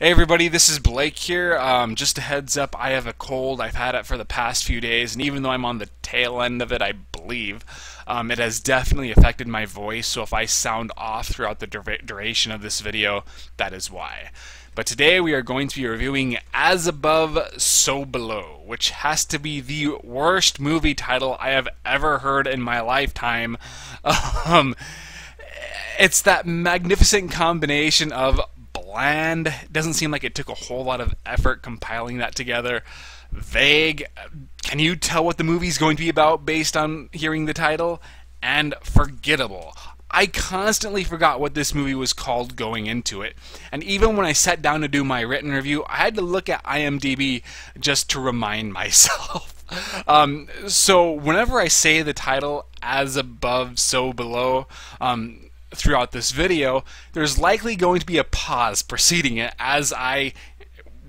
Hey everybody, this is Blake here. Just a heads up, I have a cold. I've had it for the past few days, and even though I'm on the tail end of it, I believe, it has definitely affected my voice, so if I sound off throughout the duration of this video, that is why. But today we are going to be reviewing As Above, So Below, which has to be the worst movie title I have ever heard in my lifetime. Um, it's that magnificent combination of bland. It doesn't seem like it took a whole lot of effort compiling that together. Vague. Can you tell what the movie's going to be about based on hearing the title? And forgettable. I constantly forgot what this movie was called going into it. And even when I sat down to do my written review, I had to look at IMDb just to remind myself. So whenever I say the title, As Above, So Below, throughout this video, there's likely going to be a pause preceding it as I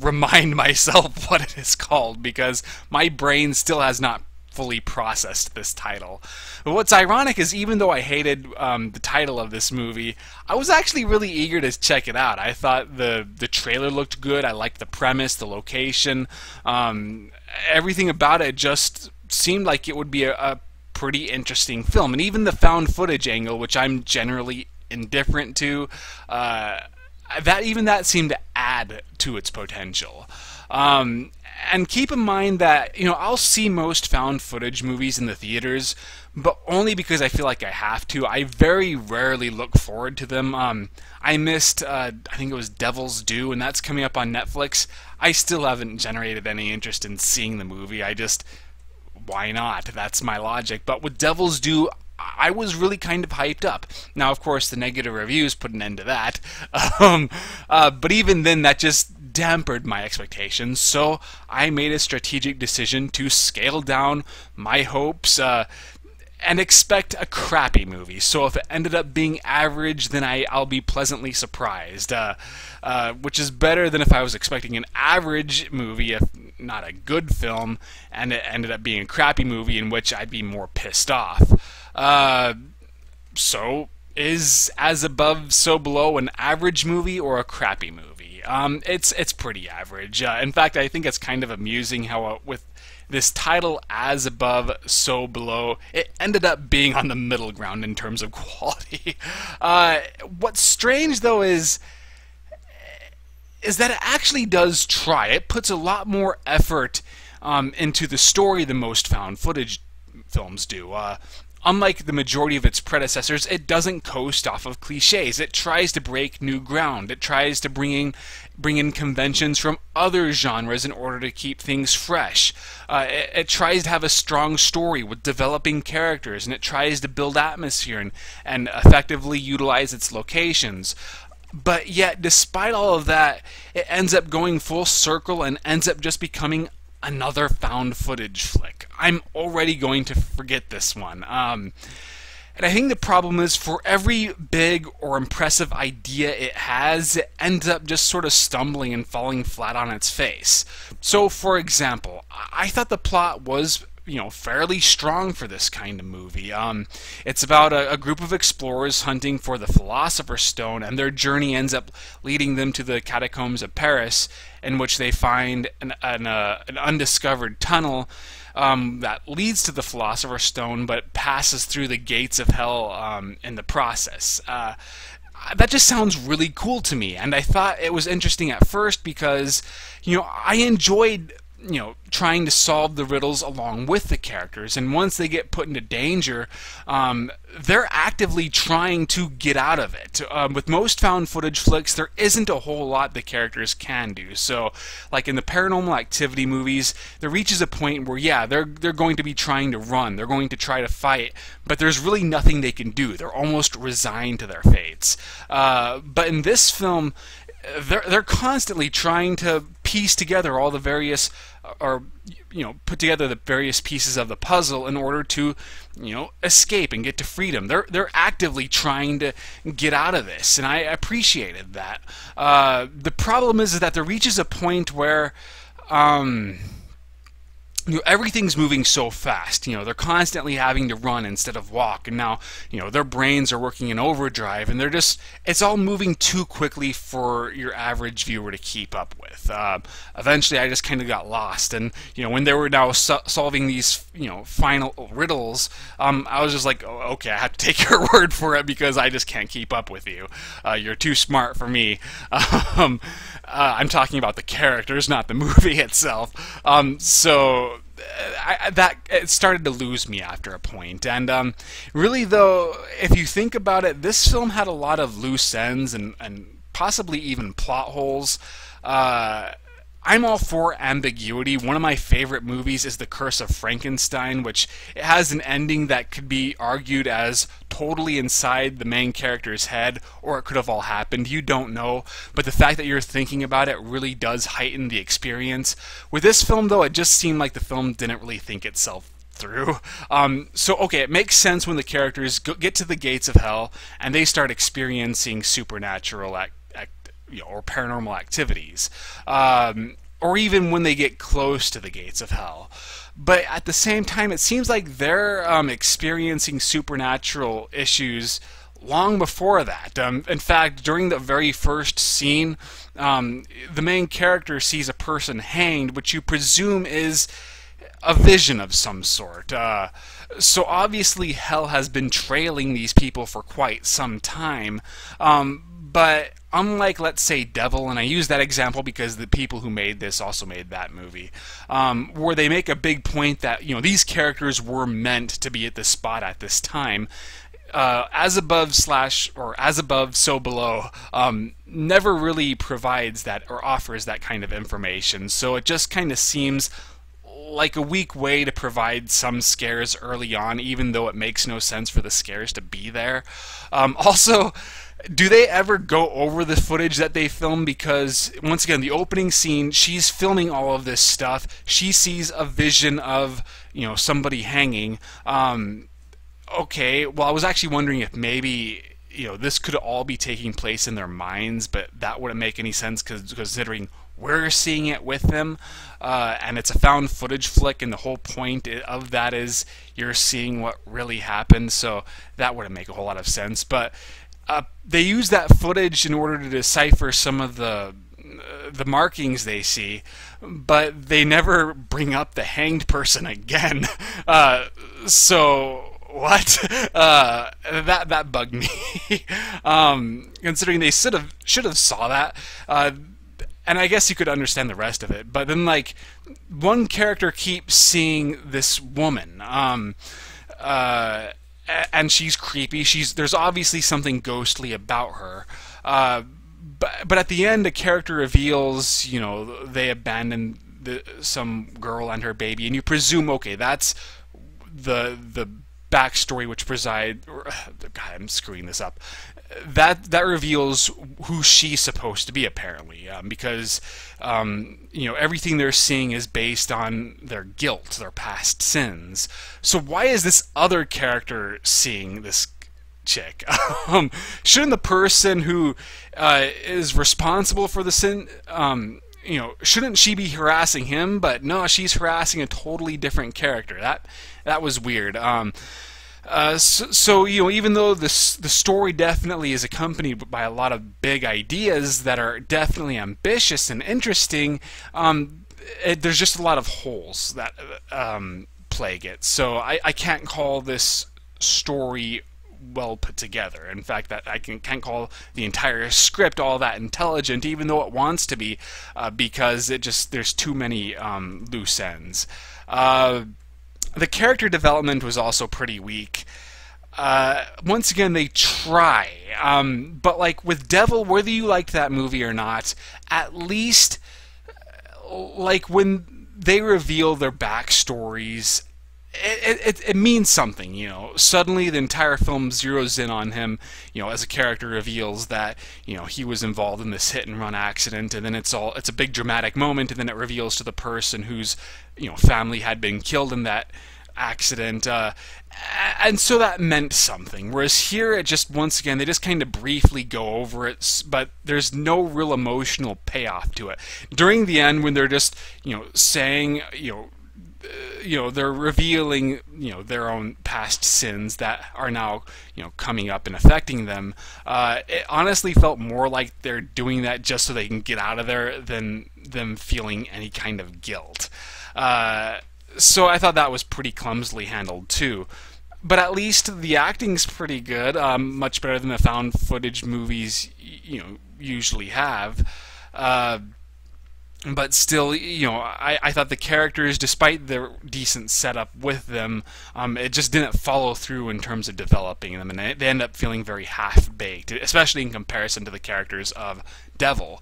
remind myself what it is called, because my brain still has not fully processed this title. But what's ironic is even though I hated the title of this movie, I was actually really eager to check it out. I thought the trailer looked good. I liked the premise, the location, everything about it just seemed like it would be a pretty interesting film. And even the found footage angle, which I'm generally indifferent to, that seemed to add to its potential. And keep in mind that, I'll see most found footage movies in the theaters, but only because I feel like I have to. I very rarely look forward to them. I missed, I think it was Devil's Due, and that's coming up on Netflix. I still haven't generated any interest in seeing the movie. Why not? That's my logic. But with Devil's Due, I was really kind of hyped up. Now, of course, the negative reviews put an end to that. But even then, that just dampened my expectations. So I made a strategic decision to scale down my hopes and expect a crappy movie. So if it ended up being average, then I'll be pleasantly surprised. Which is better than if I was expecting an average movie, if not a good film, and it ended up being a crappy movie in which I'd be more pissed off. So, is As Above, So Below an average movie or a crappy movie? It's pretty average. In fact, I think it's kind of amusing how with this title, As Above, So Below, it ended up being on the middle ground in terms of quality. What's strange, though, is that it actually does try. It puts a lot more effort into the story than most found footage films do. Unlike the majority of its predecessors, it doesn't coast off of cliches. It tries to break new ground. It tries to bring in conventions from other genres in order to keep things fresh. It tries to have a strong story with developing characters, and it tries to build atmosphere and effectively utilize its locations. But yet, despite all of that, it ends up going full circle and ends up just becoming another found footage flick. I'm already going to forget this one. And I think the problem is, for every big or impressive idea it has, it ends up just sort of stumbling and falling flat on its face. So, for example, I thought the plot was fairly strong for this kind of movie. It's about a group of explorers hunting for the Philosopher's Stone, and their journey ends up leading them to the catacombs of Paris, in which they find an undiscovered tunnel that leads to the Philosopher's Stone, but passes through the gates of hell in the process. That just sounds really cool to me, and I thought it was interesting at first because, I enjoyed trying to solve the riddles along with the characters, and once they get put into danger, they're actively trying to get out of it. With most found footage flicks, there isn't a whole lot the characters can do. So, like in the Paranormal Activity movies, there reaches a point where, yeah, they're going to be trying to run, they're going to try to fight, but there's really nothing they can do. They're almost resigned to their fates. But in this film, they're constantly trying to piece together all the various, or put together the various pieces of the puzzle in order to, escape and get to freedom. They're actively trying to get out of this, and I appreciated that. The problem is that there reaches a point where everything's moving so fast. They're constantly having to run instead of walk, and now their brains are working in overdrive, and it's all moving too quickly for your average viewer to keep up with. Eventually I just kind of got lost, and when they were now solving these final riddles, I was just like, oh, okay, I have to take your word for it because I just can't keep up with you. You're too smart for me. I'm talking about the characters, not the movie itself. So it started to lose me after a point. And really, though, if you think about it, this film had a lot of loose ends and possibly even plot holes. I'm all for ambiguity. One of my favorite movies is The Curse of Frankenstein, which it has an ending that could be argued as totally inside the main character's head, or it could have all happened. You don't know, but the fact that you're thinking about it really does heighten the experience. With this film, though, it just seemed like the film didn't really think itself through. So, okay, it makes sense when the characters get to the gates of hell and they start experiencing supernatural or paranormal activities, or even when they get close to the gates of hell. But at the same time, it seems like they're experiencing supernatural issues long before that. In fact, during the very first scene, the main character sees a person hanged, which you presume is a vision of some sort. So obviously hell has been trailing these people for quite some time. But unlike, let's say, Devil, and I use that example because the people who made this also made that movie, where they make a big point that these characters were meant to be at this spot at this time. As above, so below never really provides that or offers that kind of information. So it just kind of seems like a weak way to provide some scares early on, even though it makes no sense for the scares to be there. Also, do they ever go over the footage that they film? Because, once again, the opening scene, she's filming all of this stuff. She sees a vision of, somebody hanging. Okay, well, I was actually wondering if maybe, this could all be taking place in their minds, but that wouldn't make any sense considering we're seeing it with them, and it's a found footage flick, and the whole point of that is you're seeing what really happened, so that wouldn't make a whole lot of sense. But they use that footage in order to decipher some of the markings they see, but they never bring up the hanged person again. So what? That bugged me. Considering they should have saw that. And I guess you could understand the rest of it. But then, like, one character keeps seeing this woman. And she's creepy. There's obviously something ghostly about her. But at the end, a character reveals, they abandoned some girl and her baby, and you presume, okay, that's the backstory which God, I'm screwing this up. That reveals who she's supposed to be, apparently, because everything they're seeing is based on their guilt, their past sins. So why is this other character seeing this chick? Shouldn't the person who is responsible for the sin, shouldn't she be harassing him? But no, she's harassing a totally different character. That was weird. So even though the story definitely is accompanied by a lot of big ideas that are definitely ambitious and interesting, there's just a lot of holes that plague it. So I can't call this story well put together. In fact, that I can't call the entire script all that intelligent, even though it wants to be, because there's too many loose ends. The character development was also pretty weak. Once again, they try, but like with Devil, whether you liked that movie or not, at least like when they reveal their backstories, it means something, Suddenly the entire film zeroes in on him, as a character reveals that, he was involved in this hit and run accident, and then it's a big dramatic moment, and then it reveals to the person whose, family had been killed in that accident, and so that meant something. Whereas here, it just, once again, they just kind of briefly go over it, but there's no real emotional payoff to it. During the end, when they're just, saying, they're revealing, their own past sins that are now, coming up and affecting them. It honestly felt more like they're doing that just so they can get out of there than them feeling any kind of guilt. So I thought that was pretty clumsily handled too. But at least the acting's pretty good, much better than the found footage movies, usually have. But still, I thought the characters, despite their decent setup with them, it just didn't follow through in terms of developing them, and they end up feeling very half-baked, especially in comparison to the characters of Devil.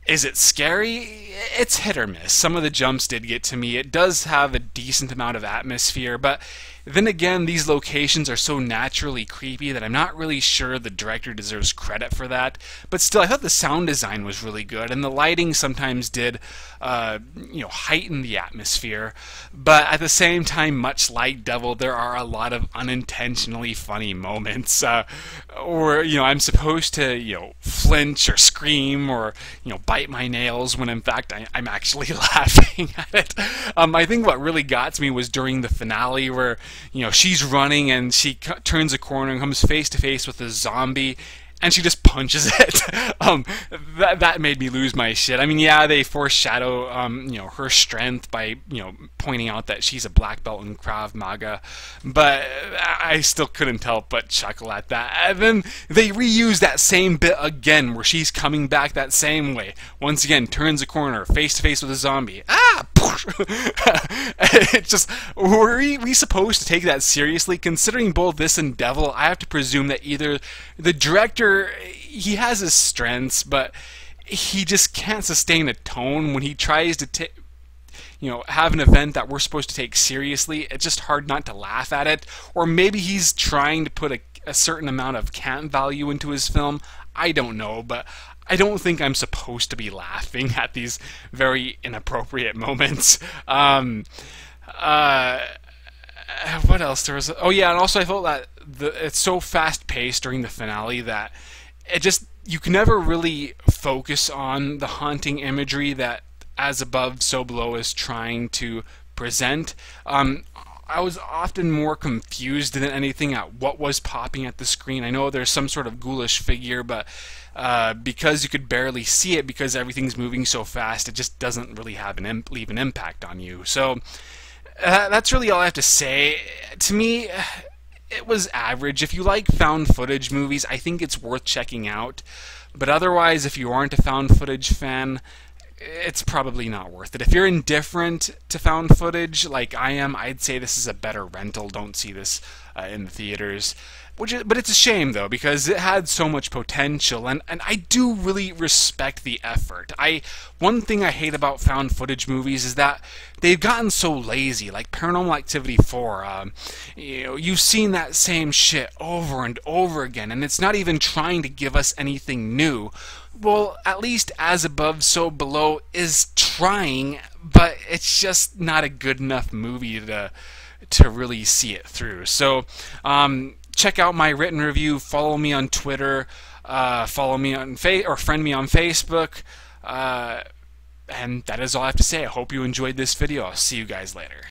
Is it scary? It's hit or miss. Some of the jumps did get to me. It does have a decent amount of atmosphere, but then again, these locations are so naturally creepy that I'm not really sure the director deserves credit for that. But still, I thought the sound design was really good, and the lighting sometimes did, heighten the atmosphere. But at the same time, much like Devil, there are a lot of unintentionally funny moments, or I'm supposed to, flinch or scream or bite my nails when in fact I'm actually laughing at it. I think what really got to me was during the finale where she's running and she turns a corner and comes face to face with a zombie, and she just punches it. That made me lose my shit. I mean, yeah, they foreshadow, her strength by, pointing out that she's a black belt in Krav Maga, but I still couldn't help but chuckle at that. And then they reuse that same bit again, where she's coming back that same way. Once again, turns a corner, face to face with a zombie. It's just, were we supposed to take that seriously? Considering both this and Devil, I have to presume that either the director, he has his strengths, but he just can't sustain a tone when he tries to have an event that we're supposed to take seriously. It's just hard not to laugh at it. Or maybe he's trying to put a certain amount of camp value into his film. I don't know, but I don't think I'm supposed to be laughing at these very inappropriate moments. What else? There was... Oh yeah, and also I felt that it's so fast-paced during the finale that you can never really focus on the haunting imagery that As Above, So Below is trying to present. I was often more confused than anything at what was popping at the screen. I know there's some sort of ghoulish figure, but because you could barely see it because everything's moving so fast, it just doesn't really have leave an impact on you. So that's really all I have to say. To me, it was average. If you like found footage movies, I think it's worth checking out. But otherwise, if you aren't a found footage fan, it's probably not worth it. If you're indifferent to found footage like I am, I'd say this is a better rental. Don't see this in the theaters. But it's a shame, though, because it had so much potential, and I do really respect the effort. One thing I hate about found footage movies is that they've gotten so lazy, like Paranormal Activity 4. You've seen that same shit over and over again, and it's not even trying to give us anything new. Well, at least As Above, So Below is trying, but it's just not a good enough movie to really see it through. So, check out my written review. Follow me on Twitter. Follow me on friend me on Facebook. And that is all I have to say. I hope you enjoyed this video. I'll see you guys later.